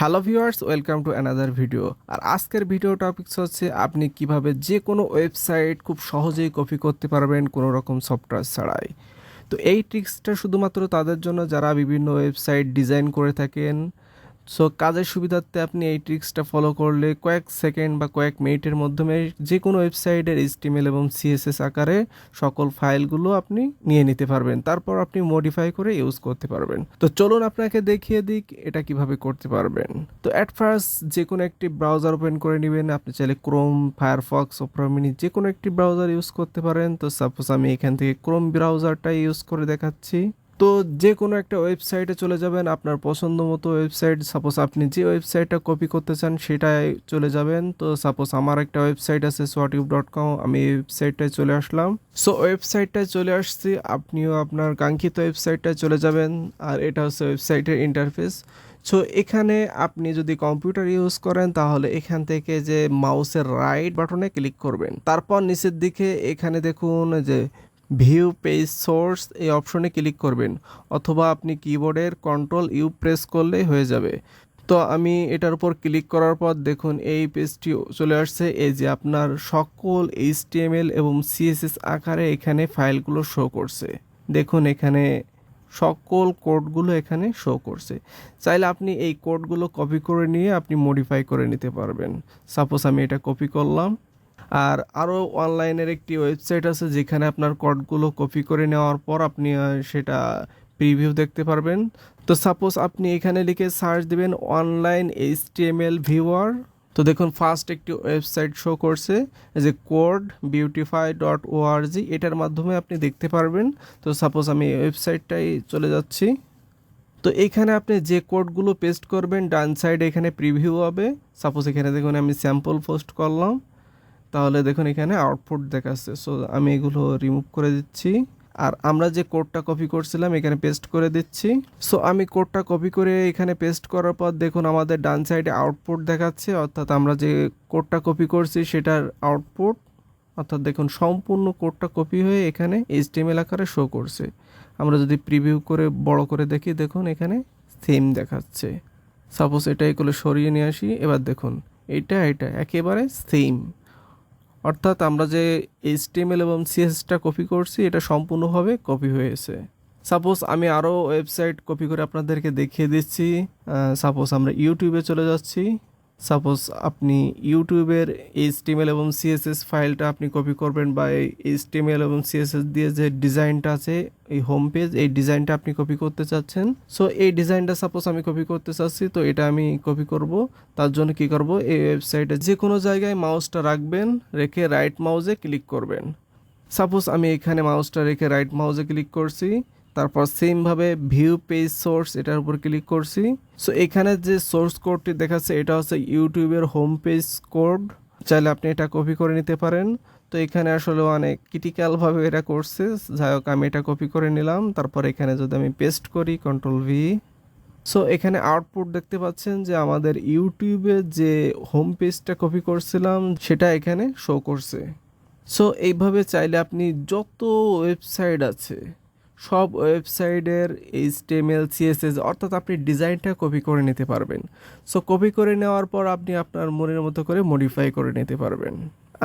Hello viewers, welcome to another video. আর আজকের video topics হচ্ছে আপনি কিভাবে যে কোনো ওয়েবসাইট খুব সহজেই কপি করতে পারবেন কোনো রকম সফটওয়্যার ছাড়াই। তো এই ট্রিক্সটা শুধুমাত্র তাদের জন্য যারা বিভিন্ন ওয়েবসাইট ডিজাইন করে থাকেন। সো কাজের সুবিধার্থে আপনি এই ট্রিক্সটা ফলো করলে কয়েক সেকেন্ড বা কয়েক মিনিটের মাধ্যমে যে কোনো ওয়েবসাইটের HTML এবং CSS আকারে সকল ফাইলগুলো আপনি নিয়ে নিতে পারবেন। তারপর আপনি মডিফাই করে ইউজ করতে পারবেন। তো চলুন আপনাকে দেখিয়ে দিক এটা কিভাবে করতে পারবেন। তো অ্যাট ফার্স্ট যে কোনো একটি ব্রাউজার ওপেন করে নেবেন। আপনি চাইলে ক্রোম, ফায়ারফক্স, ওপেরা মিনি যে কোনো একটি ব্রাউজার ইউজ করতে পারেন। তো সাপোজ আমি এখান থেকে ক্রোম ব্রাউজারটাই ইউজ করে দেখাচ্ছি। তো যে কোনো একটা ওয়েবসাইটে চলে যাবেন, আপনার পছন্দ মতো ওয়েবসাইট। সাপোজ আপনি যে ওয়েবসাইটটা কপি করতে চান সেটাই চলে যাবেন। তো সাপোজ আমার একটা ওয়েবসাইট আছে swatube.com, আমি এই ওয়েবসাইটটায় চলে আসলাম। সো ওয়েবসাইটটায় চলে আসছি, আপনিও আপনার কাঙ্ক্ষিত ওয়েবসাইটটায় চলে যাবেন। আর এটা হচ্ছে ওয়েবসাইটের ইন্টারফেস। সো এখানে আপনি যদি কম্পিউটার ইউজ করেন তাহলে এখান থেকে যে মাউসের রাইট বাটনে ক্লিক করবেন, তারপর নিচের দিকে এখানে দেখুন যে ভিউ পেজ সোর্স এই অপশনে ক্লিক করবেন, অথবা আপনি কিবোর্ডের Ctrl+U প্রেস করলেই হয়ে যাবে। তো আমি এটার উপর ক্লিক করার পর দেখুন এই পেজটি চলে আসছে। এই যে আপনার সকল HTML এবং CSS আকারে এখানে ফাইলগুলো শো করছে। দেখুন এখানে সকল কোডগুলো এখানে শো করছে। চাইলে আপনি এই কোডগুলো কপি করে নিয়ে আপনি মডিফাই করে নিতে পারবেন। সাপোজ আমি এটা কপি করলাম। আর আরও অনলাইনের একটি ওয়েবসাইট আছে যেখানে আপনার কোডগুলো কপি করে নেওয়ার পর আপনি সেটা প্রিভিউ দেখতে পারবেন। তো সাপোজ আপনি এখানে লিখে সার্চ দিবেন অনলাইন HTML ভিউয়ার। তো দেখুন ফার্স্ট একটি ওয়েবসাইট শো করছে, যে codebeautify.org, এটার মাধ্যমে আপনি দেখতে পারবেন। তো সাপোজ আমি এই ওয়েবসাইটটাই চলে যাচ্ছি। তো এইখানে আপনি যে কোডগুলো পেস্ট করবেন ডান সাইডে এখানে প্রিভিউ হবে। সাপোজ এখানে দেখুন আমি স্যাম্পল পোস্ট করলাম, তাহলে দেখুন এখানে আউটপুট দেখাচ্ছে। সো আমি এগুলো রিমুভ করে দিচ্ছি। আর আমরা যে কোডটা কপি করছিলাম এখানে পেস্ট করে দিচ্ছি। সো আমি কোডটা কপি করে এখানে পেস্ট করার পর দেখুন আমাদের ডান সাইডে আউটপুট দেখাচ্ছে, অর্থাৎ আমরা যে কোডটা কপি করছি সেটার আউটপুট। অর্থাৎ দেখুন সম্পূর্ণ কোডটা কপি হয়ে এখানে HTML আকারে শো করছে। আমরা যদি প্রিভিউ করে বড় করে দেখি, দেখুন এখানে সেম দেখাচ্ছে। সাপোজ এটা এগুলো সরিয়ে নিয়ে আসি, এবার দেখুন এটা একেবারে সেম। অর্থাৎ আমরা যে HTML এবং CSSটা কপি করছি এটা সম্পূর্ণভাবে কপি হয়েছে। সাপোজ আমি আরও ওয়েবসাইট কপি করে আপনাদেরকে দেখিয়ে দিচ্ছি। সাপোজ আমরা ইউটিউবে চলে যাচ্ছি। সাপোজ আপনি ইউটিউবের HTML এবং CSS ফাইলটা আপনি কপি করবেন, বা এই HTML এবং CSS দিয়ে যে ডিজাইনটা আছে এই হোম পেজ, এই ডিজাইনটা আপনি কপি করতে চাচ্ছেন। সো এই ডিজাইনটা সাপোজ আমি কপি করতে চাচ্ছি, তো এটা আমি কপি করব। তার জন্য কি করব, এই ওয়েবসাইটে যে কোনো জায়গায় মাউসটা রাখবেন, রেখে রাইট মাউসে ক্লিক করবেন। সাপোজ আমি এখানে মাউসটা রেখে রাইট মাউসে ক্লিক করছি, তারপর সেমভাবে ভিউ পেজ সোর্স এটার উপর ক্লিক করছি। সো এখানে যে সোর্স কোডটি দেখাচ্ছে এটা হচ্ছে ইউটিউবের হোম পেজ কোড। চাইলে আপনি এটা কপি করে নিতে পারেন। তো এখানে আসলে অনেক ক্রিটিক্যালভাবে এটা করছে, যাই হোক আমি এটা কপি করে নিলাম। তারপর এখানে যদি আমি পেস্ট করি Ctrl+V, সো এখানে আউটপুট দেখতে পাচ্ছেন যে আমাদের ইউটিউবের যে হোম পেজটা কপি করছিলাম সেটা এখানে শো করছে। সো এইভাবে চাইলে আপনি যত ওয়েবসাইট আছে সব ওয়েবসাইটের HTML CSS অর্থাৎ আপনি ডিজাইনটা কপি করে নিতে পারবেন। সো কপি করে নেওয়ার পর আপনি আপনার মনের মতো করে মডিফাই করে নিতে পারবেন।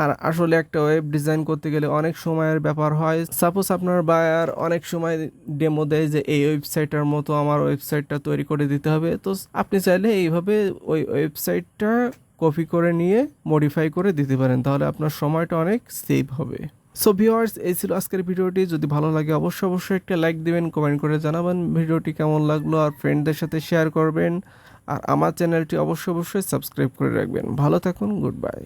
আর আসলে একটা ওয়েব ডিজাইন করতে গেলে অনেক সময়ের ব্যাপার হয়। সাপোজ আপনার বায়ার অনেক সময় ডেমো দেয় যে এই ওয়েবসাইটটার মতো আমার ওয়েবসাইটটা তৈরি করে দিতে হবে। তো আপনি চাইলে এইভাবে ওই ওয়েবসাইটটা কপি করে নিয়ে মডিফাই করে দিতে পারেন, তাহলে আপনার সময়টা অনেক সেভ হবে। সো ভিউয়ার্স, এই ছিল আজকের ভিডিওটি। যদি ভালো লাগে অবশ্যই একটা লাইক দিবেন, কমেন্ট করে জানাবেন ভিডিওটি কেমন লাগলো, আর ফ্রেন্ডদের সাথে শেয়ার করবেন। আর আমার চ্যানেলটি অবশ্যই সাবস্ক্রাইব করে রাখবেন। ভালো থাকুন, গুড বাই।